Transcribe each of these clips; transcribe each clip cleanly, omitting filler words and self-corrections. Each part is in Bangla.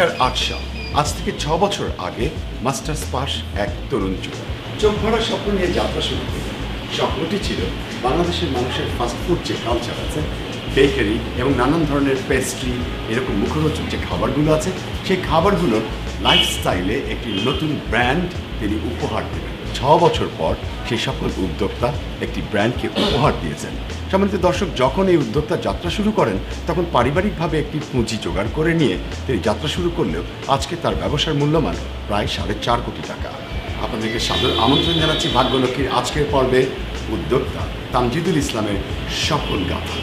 2008 সাল, আজ থেকে 6 বছর আগে মাস্টার্স পাস এক তরুণ যুবক চোখ ভরা স্বপ্ন নিয়ে যাত্রা শুরু করলেন। স্বপ্নটি ছিল বাংলাদেশের মানুষের ফাস্টফুড যে কালচার আছে, বেকারি এবং নানান ধরনের পেস্ট্রি, এরকম মুখরোচক যে খাবারগুলো আছে, সেই খাবারগুলোর লাইফস্টাইলে একটি নতুন ব্র্যান্ড তিনি উপহার দেবেন। 6 বছর পর সেই সকল উদ্যোক্তা একটি ব্র্যান্ডকে উপহার দিয়েছেন। সম্মানিত দর্শক, যখন এই উদ্যোক্তা যাত্রা শুরু করেন তখন পারিবারিকভাবে একটি পুঁজি জোগাড় করে নিয়ে তিনি যাত্রা শুরু করলেও আজকে তার ব্যবসার মূল্যমান প্রায় 4.5 কোটি টাকা। আপনাদেরকে সাদর আমন্ত্রণ জানাচ্ছি ভাগ্যলক্ষ্মীর আজকের পর্বে উদ্যোক্তা তামজিদুল ইসলামের সফল গাথা।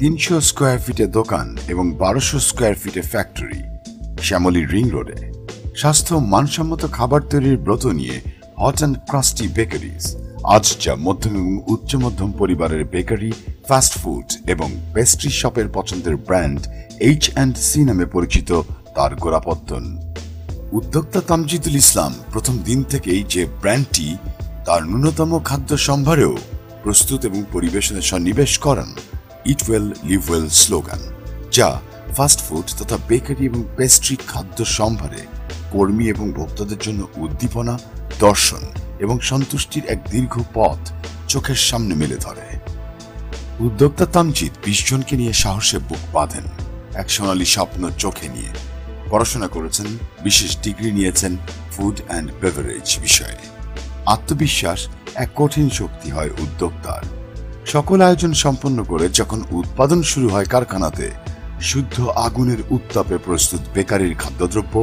300 স্কোয়ার ফিটের দোকান এবং 1200 স্কোয়ার ফিটের ফ্যাক্টরি শ্যামলী রিং রোডে। স্বাস্থ্য মানসম্মত খাবার তৈরির ব্রত নিয়ে হট অ্যান্ড ক্রাস্টি বেকারিজ। আজ যা মধ্যম এবং উচ্চ মধ্যম পরিবারের বেকারি, ফাস্ট ফুড এবং পেস্ট্রি শপের পছন্দের ব্র্যান্ড H&C নামে পরিচিত তার গোড়াপত্তন। উদ্যোক্তা তামজিদুল ইসলাম প্রথম দিন থেকেই যে ব্র্যান্ডটি তার ন্যূনতম খাদ্য সম্ভারেও প্রস্তুত এবং পরিবেশনে সন্নিবেশ করেন eat well live well slogan, যা ফাস্টফুড তথা বেকারি এবং পেস্ট্রি খাদ্য সম্ভারে কর্মী এবং ভোক্তাদের জন্য উদ্দীপনা, দর্শন এবং সন্তুষ্টির এক দীর্ঘ পথ চোখের সামনে মেলে ধরে। উদ্যোক্তা তামজিদ 20 জনকে নিয়ে সাহসে বুক বাঁধেন, এক সোনালী স্বপ্ন চোখে নিয়ে। পড়াশোনা করেছেন, বিশেষ ডিগ্রি নিয়েছেন ফুড অ্যান্ড বেভারেজ বিষয়ে। আত্মবিশ্বাস এক কঠিন শক্তি হয় উদ্যোক্তার। সকল আয়োজন সম্পন্ন করে যখন উৎপাদন শুরু হয় কারখানাতে, শুদ্ধ আগুনের উত্তাপে প্রস্তুত বেকারির খাদ্যদ্রব্য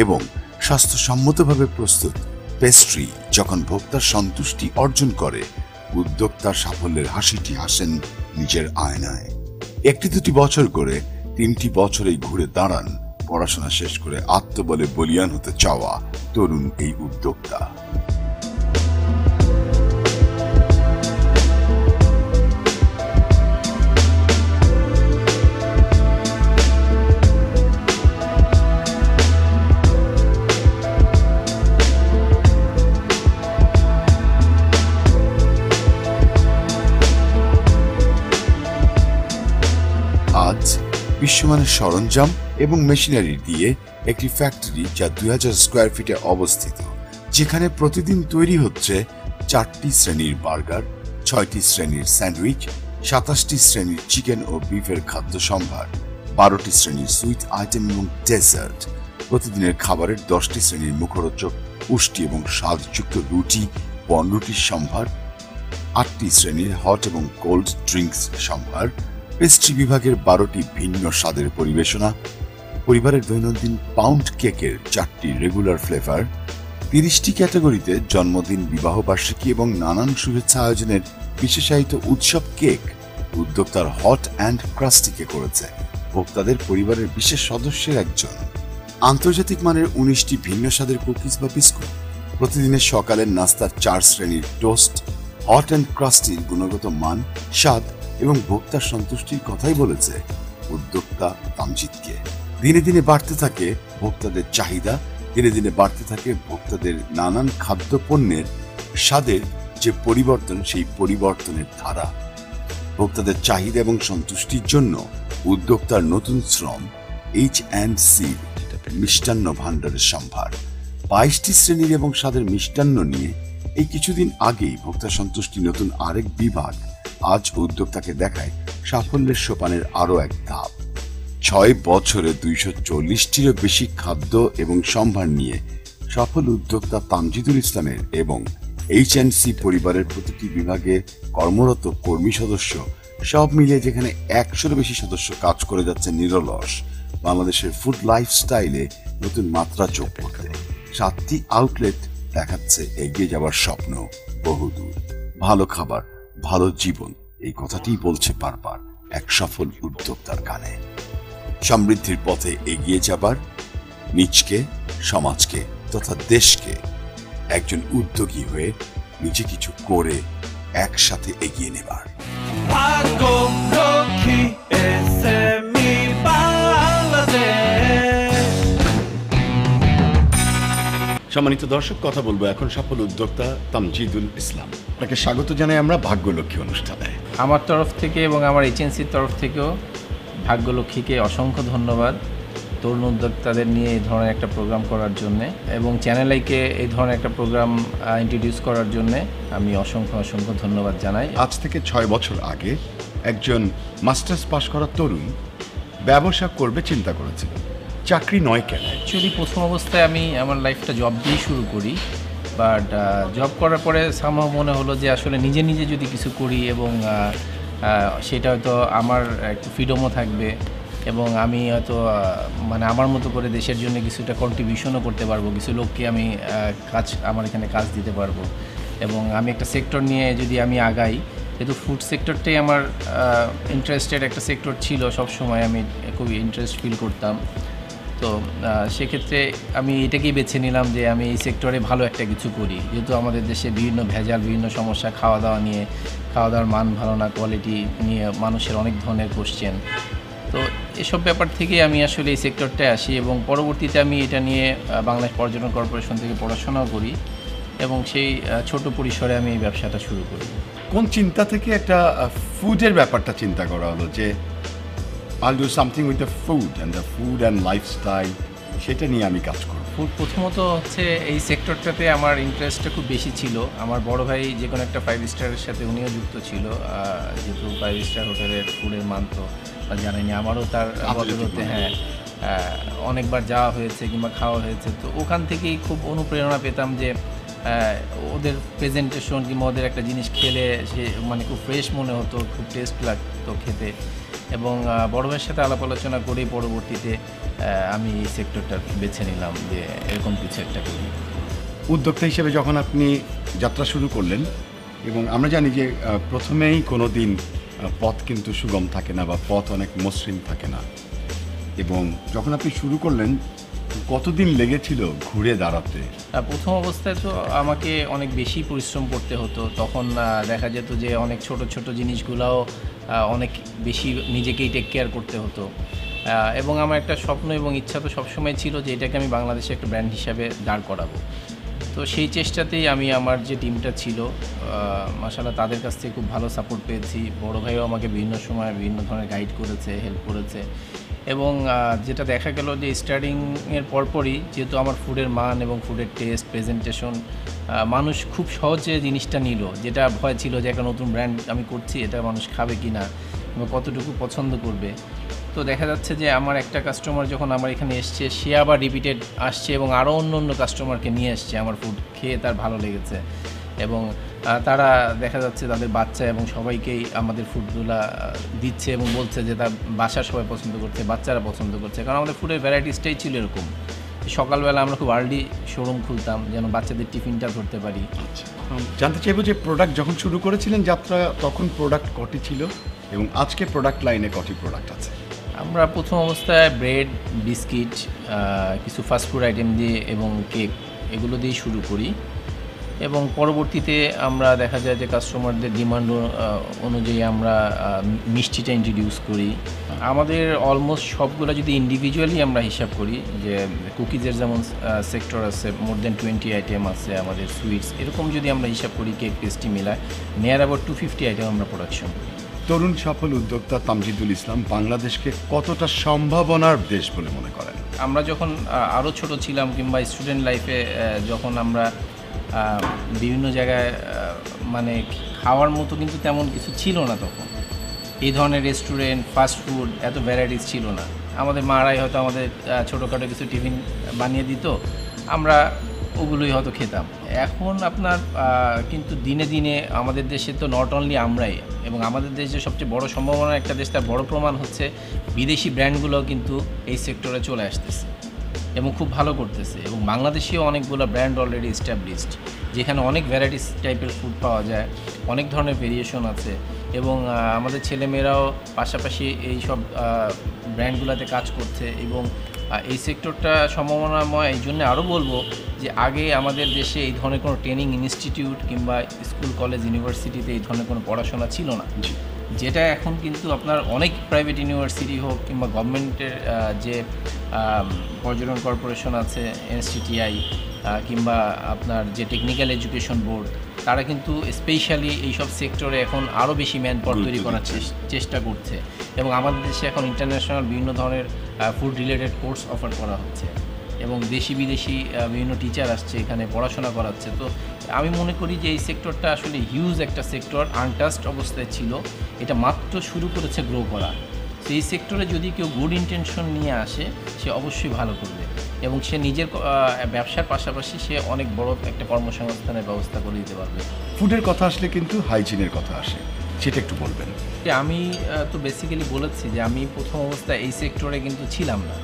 এবং স্বাস্থ্যসম্মতভাবে প্রস্তুত পেস্ট্রি যখন ভোক্তার সন্তুষ্টি অর্জন করে, উদ্যোক্তার সাফল্যের হাসিটি হাসেন নিজের আয়নায়। 1-2 বছর করে 3টি বছরেই ঘুরে দাঁড়ান পড়াশোনা শেষ করে আত্মবলে বলিয়ান হতে চাওয়া তরুণ এই উদ্যোক্তা। আজ বিশ্বমানের সরঞ্জাম এবং মেশিনারি দিয়ে একটি ফ্যাক্টরি যা 2000 স্কোয়ার ফিটে অবস্থিত, যেখানে প্রতিদিন তৈরি হচ্ছে 4টি শ্রেণীর বার্গার, 6টি শ্রেণীর স্যান্ডউইচ, 27টি শ্রেণীর চিকেন ও বিফের খাদ্য সম্ভার, 12টি শ্রেণীর সুইট আইটেম এবং ডেজার্ট, প্রতিদিনের খাবারের 10টি শ্রেণীর মুখরোচক, পুষ্টি এবং স্বাদযুক্ত রুটি, বনরুটির সম্ভার, 8টি শ্রেণীর হট এবং কোল্ড ড্রিঙ্কস সম্ভার, পেস্ট্রি বিভাগের 12টি ভিন্ন স্বাদের পরিবেশনা, পরিবারের দৈনন্দিন পাউন্ড কেকের 4টি রেগুলার ফ্লেভার, 30টি ক্যাটাগরিতে জন্মদিন, বিবাহবার্ষিকী এবং নানান শুভেচ্ছা আয়োজনের বিশেষায়িত উৎসব কেক উদ্যোক্তার হট অ্যান্ড ক্রাস্টিকে করেছে ভোক্তাদের পরিবারের বিশেষ সদস্যের একজন। আন্তর্জাতিক মানের 19টি ভিন্ন স্বাদের কুকিজ বা বিস্কুট, প্রতিদিনের সকালের নাস্তার 4 শ্রেণীর টোস্ট, হট অ্যান্ড ক্রাস্টির গুণগত মান, স্বাদ এবং ভোক্তার সন্তুষ্টির কথাই বলেছে উদ্যোক্তা তামজিদকে। দিনে দিনে বাড়তে থাকে ভোক্তাদের চাহিদা, দিনে দিনে বাড়তে থাকে ভোক্তাদের নানান খাদ্য পণ্যের স্বাদের যে পরিবর্তন, সেই পরিবর্তনের ধারা। ভোক্তাদের চাহিদা এবং সন্তুষ্টির জন্য উদ্যোক্তার নতুন শ্রম H&C মিষ্টান্ন ভাণ্ডারের সম্ভার, 22টি শ্রেণীর এবং স্বাদের মিষ্টান্ন নিয়ে এই কিছুদিন আগেই ভোক্তা সন্তুষ্টি নতুন আরেক বিভাগ আজ উদ্যোক্তাকে দেখায় সাফল্যের সোপানের আরো এক ধাপ। 6 বছরে 240টিরও বেশি খাদ্য এবং সম্ভার নিয়ে সফল উদ্যোক্তা তামজিদুল ইসলামের এবং H&C পরিবারের প্রতিটি বিভাগে কর্মরত কর্মী সদস্য সব মিলিয়ে যেখানে 100-এরও বেশি সদস্য কাজ করে যাচ্ছে নিরলস বাংলাদেশের ফুড লাইফস্টাইলে নতুন মাত্রা যোগ করতে। 7টি আউটলেট দেখাচ্ছে এগিয়ে যাওয়ার স্বপ্ন বহুদূর। ভালো খাবার, ভালো জীবন, এই কথাটিই বলছে বারবার এক সফল উদ্যোক্তার কানে। সমৃদ্ধির পথে এগিয়ে যাবার, নিজকে, সমাজকে তথা দেশকে একজন উদ্যোগী হয়ে নিজে কিছু করে একসাথে এগিয়ে নেবার। সম্মানিত দর্শক, কথা বলবো এখন সফল উদ্যোক্তা তামজিদুল ইসলাম। আপনাকে স্বাগত জানাই আমরা ভাগ্যলক্ষ্মী অনুষ্ঠানে। আমার তরফ থেকে এবং আমার এজেন্সির তরফ থেকেও ভাগ্যলক্ষ্মীকে অসংখ্য ধন্যবাদ তরুণ উদ্যোক্তাদের নিয়ে এই ধরনের একটা প্রোগ্রাম করার জন্যে, এবং চ্যানেল আইকে এই ধরনের একটা প্রোগ্রাম ইন্ট্রোডিউস করার জন্যে আমি অসংখ্য ধন্যবাদ জানাই। আজ থেকে 6 বছর আগে একজন মাস্টার্স পাশ করা তরুণ ব্যবসা করবে চিন্তা করেছিল, চাকরি নয় কেন? অ্যাকচুয়ালি প্রথম অবস্থায় আমি আমার লাইফটা জব দিয়ে শুরু করি, বাট জব করার পরে সামহাও মনে হলো যে আসলে নিজে নিজে যদি কিছু করি এবং সেটা হয়তো আমার একটু ফ্রিডমও থাকবে এবং আমি হয়তো মানে আমার মতো করে দেশের জন্য কিছুটা কন্ট্রিবিউশনও করতে পারবো, কিছু লোককে আমি আমার এখানে কাজ দিতে পারবো, এবং আমি একটা সেক্টর নিয়ে যদি আমি আগাই, যেহেতু ফুড সেক্টরটাই আমার ইন্টারেস্টেড একটা সেক্টর ছিল, সবসময় আমি খুবই ইন্টারেস্ট ফিল করতাম। তো সেক্ষেত্রে আমি এটাকেই বেছে নিলাম যে আমি এই সেক্টরে ভালো একটা কিছু করি, যেহেতু আমাদের দেশে বিভিন্ন ভেজাল, বিভিন্ন সমস্যা, খাওয়া দাওয়ার মান ভালো না, কোয়ালিটি নিয়ে মানুষের অনেক ধরনের কোশ্চেন। তো এসব ব্যাপার থেকে আমি আসলে এই সেক্টরটায় আসি এবং পরবর্তীতে আমি এটা নিয়ে বাংলাদেশ পর্যটন কর্পোরেশন থেকে পড়াশোনাও করি এবং সেই ছোট পরিসরে আমি এই ব্যবসাটা শুরু করি। কোন চিন্তা থেকে একটা ফুডের ব্যাপারটা চিন্তা করা হলো যে I'll do something with the food and lifestyle, সেটা নিয়ে আমি কাজ করব? ফুড প্রথমত হচ্ছে এই সেক্টরটাতে আমার ইন্টারেস্টটা খুব বেশি ছিল। আমার বড় ভাই যে কোনো একটা 5 স্টারের সাথে উনিও যুক্ত ছিল, যেহেতু 5 স্টার হোটেলের ফুডের মান তো জানেনি, আমারও তার বদৌলতে অনেকবার যাওয়া হয়েছে কিংবা খাওয়া হয়েছে। তো ওখান থেকেই খুব অনুপ্রেরণা পেতাম যে ওদের প্রেজেন্টেশন কিংবা ওদের একটা জিনিস খেলে সে মানে খুব ফ্রেশ মনে হতো, খুব টেস্ট লাগতো খেতে, এবং বড় ভাইয়ের সাথে আলাপ আলোচনা করেই পরবর্তীতে আমি এই সেক্টরটা বেছে নিলাম যে এরকম কিছু একটা করি। উদ্যোক্তা হিসেবে যখন আপনি যাত্রা শুরু করলেন, এবং আমরা জানি যে প্রথমেই কোনো দিন পথ কিন্তু সুগম থাকে না বা পথ অনেক মসৃণ থাকে না, এবং যখন আপনি শুরু করলেন কতদিন লেগেছিল ঘুরে দাঁড়াতে? প্রথম অবস্থায় তো আমাকে অনেক বেশি পরিশ্রম করতে হতো। তখন দেখা যেত যে অনেক ছোট জিনিসগুলোও অনেক বেশি নিজেকেই টেক কেয়ার করতে হতো, এবং আমার একটা স্বপ্ন এবং ইচ্ছা তো সবসময় ছিল যে এটাকে আমি বাংলাদেশে একটা ব্র্যান্ড হিসাবে দাঁড় করাবো। তো সেই চেষ্টাতেই আমি আমার যে টিমটা ছিল মাশাআল্লাহ তাদের কাছ থেকে খুব ভালো সাপোর্ট পেয়েছি। বড় ভাইও আমাকে বিভিন্ন সময় বিভিন্ন ধরনের গাইড করেছে, হেল্প করেছে, এবং যেটা দেখা গেল যে স্টার্টিংয়ের পরপরই যেহেতু আমার ফুডের মান এবং ফুডের টেস্ট, প্রেজেন্টেশন, মানুষ খুব সহজে জিনিসটা নিল। যেটা ভয় ছিল যে একটা নতুন ব্র্যান্ড আমি করছি, এটা মানুষ খাবে কি না এবং কতটুকু পছন্দ করবে। তো দেখা যাচ্ছে যে আমার একটা কাস্টমার যখন আমার এখানে এসছে, সে আবার রিপিটেড আসছে এবং আরও অন্য কাস্টমারকে নিয়ে আসছে, আমার ফুড খেয়ে তার ভালো লেগেছে, এবং তারা দেখা যাচ্ছে তাদের বাচ্চা এবং সবাইকেই আমাদের ফুডগুলো দিচ্ছে এবং বলছে যে তার বাসা সবাই পছন্দ করছে, বাচ্চারা পছন্দ করছে, কারণ আমাদের ফুডের ভ্যারাইটিসটাই ছিল এরকম। সকালবেলা আমরা খুব আর্লি শোরুম খুলতাম যেন বাচ্চাদের টিফিনটা ধরতে পারি। জানতে চাইবো যে প্রোডাক্ট যখন শুরু করেছিলেন যাত্রা, তখন প্রোডাক্ট কটি ছিল এবং আজকে প্রোডাক্ট লাইনে কটি প্রোডাক্ট আছে? আমরা প্রথম অবস্থায় ব্রেড, বিস্কিট, কিছু ফাস্টফুড আইটেম দিয়ে এবং কেক, এগুলো দিয়ে শুরু করি, এবং পরবর্তীতে আমরা দেখা যায় যে কাস্টমারদের ডিমান্ড অনুযায়ী আমরা মিষ্টিটা ইন্ট্রোডিউস করি। আমাদের অলমোস্ট সবগুলো যদি ইন্ডিভিজুয়ালি আমরা হিসাব করি, যে কুকিজের যেমন সেক্টর আছে, মোর দেন 20 আইটেম আছে, আমাদের সুইটস, এরকম যদি আমরা হিসাব করি কেক পেস্ট্রি মিলায় নিয়ার অ্যাবাউট 250 আইটেম আমরা প্রোডাকশন করি। তরুণ সফল উদ্যোক্তা তামজিদুল ইসলাম বাংলাদেশকে কতটা সম্ভাবনার দেশ বলে মনে করেন? আমরা যখন আরও ছোট ছিলাম কিংবা স্টুডেন্ট লাইফে যখন আমরা বিভিন্ন জায়গায় মানে খাওয়ার মতো কিন্তু তেমন কিছু ছিল না, তখন এই ধরনের রেস্টুরেন্ট, ফাস্টফুড এত ভ্যারাইটিস ছিল না। আমাদের মারাই হয়তো আমাদের ছোটোখাটো কিছু টিফিন বানিয়ে দিত, আমরা ওগুলোই হয়তো খেতাম। এখন আপনার কিন্তু দিনে দিনে আমাদের দেশে তো নট অনলি আমরাই, এবং আমাদের দেশে সবচেয়ে বড় সম্ভাবনার একটা দেশ, তার বড় প্রমাণ হচ্ছে বিদেশি ব্র্যান্ডগুলোও কিন্তু এই সেক্টরে চলে আসতেছে এবং খুব ভালো করতেছে, এবং বাংলাদেশেও অনেকগুলো ব্র্যান্ড অলরেডি এস্টাবলিশড, যেখানে অনেক ভ্যারাইটিস টাইপের ফুড পাওয়া যায়, অনেক ধরনের ভেরিয়েশন আছে, এবং আমাদের ছেলেমেয়েরাও পাশাপাশি এই সব ব্র্যান্ডগুলোতে কাজ করছে, এবং এই সেক্টরটা সম্ভাবনাময়। এই জন্য আরও বলবো যে আগে আমাদের দেশে এই ধরনের কোনো ট্রেনিং ইনস্টিটিউট কিংবা স্কুল, কলেজ, ইউনিভার্সিটিতে এই ধরনের কোনো পড়াশোনা ছিল না, যেটা এখন কিন্তু আপনার অনেক প্রাইভেট ইউনিভার্সিটি হোক কিংবা গভর্নমেন্টের যে পর্যটন কর্পোরেশন আছে, এনএসটিটিআই, কিংবা আপনার যে টেকনিক্যাল এডুকেশন বোর্ড, তারা কিন্তু স্পেশালি এইসব সেক্টরে এখন আরও বেশি ম্যান পাওয়ার তৈরি করার চেষ্টা করছে। এবং আমাদের দেশে এখন ইন্টারন্যাশনাল বিভিন্ন ধরনের ফুড রিলেটেড কোর্স অফার করা হচ্ছে এবং দেশি বিদেশি বিভিন্ন টিচার আসছে এখানে পড়াশোনা করাচ্ছে। তো আমি মনে করি যে এই সেক্টরটা আসলে হিউজ একটা সেক্টর, আনটাচড অবস্থায় ছিল, এটা মাত্র শুরু করেছে গ্রো করা। তো এই সেক্টরে যদি কেউ গুড ইন্টেনশন নিয়ে আসে, সে অবশ্যই ভালো করবে এবং সে নিজের ব্যবসার পাশাপাশি সে অনেক বড় একটা কর্মসংস্থানের ব্যবস্থা করে দিতে পারবে। ফুডের কথা আসলে কিন্তু হাইজিনের কথা আসে, সেটা একটু বলবেন। আমি তো বেসিক্যালি বলেছি যে আমি প্রথম অবস্থায় এই সেক্টরে কিন্তু ছিলাম না।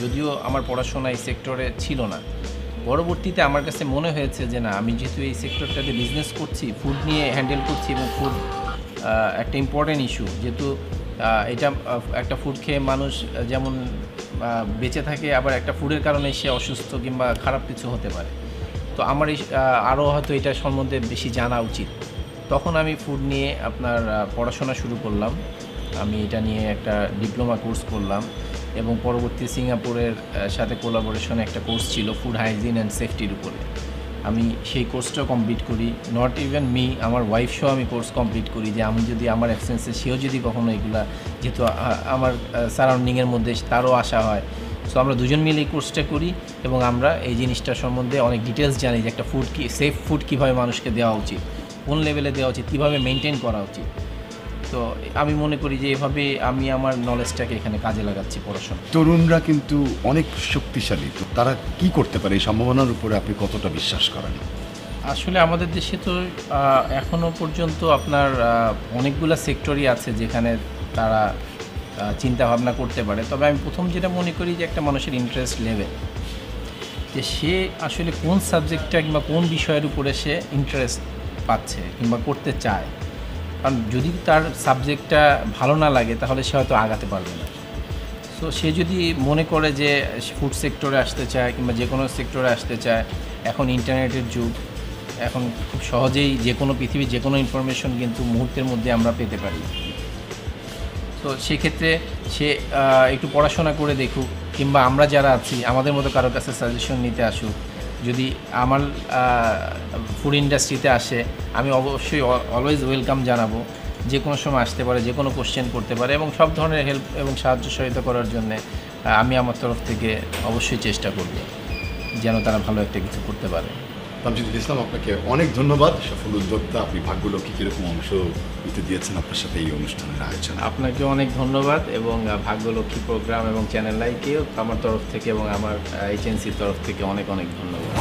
যদিও আমার পড়াশোনা এই সেক্টরে ছিল না, পরবর্তীতে আমার কাছে মনে হয়েছে যে না, আমি যেহেতু এই সেক্টরটাতে বিজনেস করছি, ফুড নিয়ে হ্যান্ডেল করছি এবং ফুড একটা ইম্পর্ট্যান্ট ইস্যু, যেহেতু এটা একটা ফুড খেয়ে মানুষ যেমন বেঁচে থাকে, আবার একটা ফুডের কারণে সে অসুস্থ কিংবা খারাপ কিছু হতে পারে। তো আমার আরও হয়তো এটা সম্বন্ধে বেশি জানা উচিত। তখন আমি ফুড নিয়ে আপনার পড়াশোনা শুরু করলাম। আমি এটা নিয়ে একটা ডিপ্লোমা কোর্স করলাম এবং পরবর্তী সিঙ্গাপুরের সাথে কোলাবোরেশনে একটা কোর্স ছিল ফুড হাইজিন অ্যান্ড সেফটির উপরে। আমি সেই কোর্সটাও কমপ্লিট করি। নট ইভেন মি, আমার ওয়াইফ সহ আমি কোর্স কমপ্লিট করি, যে আমি যদি আমার অ্যাবসেন্সে সেও যদি কখনো এগুলা, যেহেতু আমার সারাউন্ডিংয়ের মধ্যে তারও আশা হয়, সো আমরা দুজন মিলে এই কোর্সটা করি এবং আমরা এই জিনিসটা সম্বন্ধে অনেক ডিটেলস জানি যে একটা ফুড সেফ ফুড কীভাবে মানুষকে দেওয়া উচিত, কোন লেভেলে দেওয়া উচিত, কীভাবে মেনটেন করা উচিত। তো আমি মনে করি যে এভাবে আমি আমার নলেজটাকে এখানে কাজে লাগাচ্ছি পড়াশোনা। তরুণরা কিন্তু অনেক শক্তিশালী, তো তারা কি করতে পারে, এই সম্ভাবনার উপরে আপনি কতটা বিশ্বাস করেন? আসলে আমাদের দেশে তো এখনও পর্যন্ত আপনার অনেকগুলো সেক্টরই আছে যেখানে তারা চিন্তা ভাবনা করতে পারে। তবে আমি প্রথম যেটা মনে করি যে একটা মানুষের ইন্টারেস্ট লেভেল, যে সে আসলে কোন সাবজেক্টটা কিংবা কোন বিষয়ের উপরে সে ইন্টারেস্ট পাচ্ছে কিংবা করতে চায়। কারণ যদি তার সাবজেক্টটা ভালো না লাগে তাহলে সে হয়তো আগাতে পারবে না। সো সে যদি মনে করে যে ফুড সেক্টরে আসতে চায় কিংবা যে কোনো সেক্টরে আসতে চায়, এখন ইন্টারনেটের যুগ, এখন খুব সহজেই যে কোনো পৃথিবীর যে কোনো ইনফরমেশন কিন্তু মুহূর্তের মধ্যে আমরা পেতে পারি। তো সেক্ষেত্রে সে একটু পড়াশোনা করে দেখুক, কিংবা আমরা যারা আছি আমাদের মতো কারোর কাছে সাজেশন নিতে আসুক। যদি আমার ফুড ইন্ডাস্ট্রিতে আসে, আমি অবশ্যই অলওয়েজ ওয়েলকাম জানাবো। যে কোনো সময় আসতে পারে, যে কোনো কোশ্চেন করতে পারে এবং সব ধরনের হেল্প এবং সাহায্য সহায়তা করার জন্যে আমি আমার তরফ থেকে অবশ্যই চেষ্টা করব যেন তারা ভালো একটা কিছু করতে পারে। তামজিদুল ইসলাম, আপনাকে অনেক ধন্যবাদ। সফল উদ্যোক্তা, আপনি ভাগ্যলক্ষ্মী কীরকম অংশ নিতে দিয়েছেন আপনার সাথে এই অনুষ্ঠানের আয়োজন। আপনাকে অনেক ধন্যবাদ এবং ভাগ্যলক্ষ্মী প্রোগ্রাম এবং চ্যানেল লাইকেও আমার তরফ থেকে এবং আমার এজেন্সির তরফ থেকে অনেক অনেক ধন্যবাদ।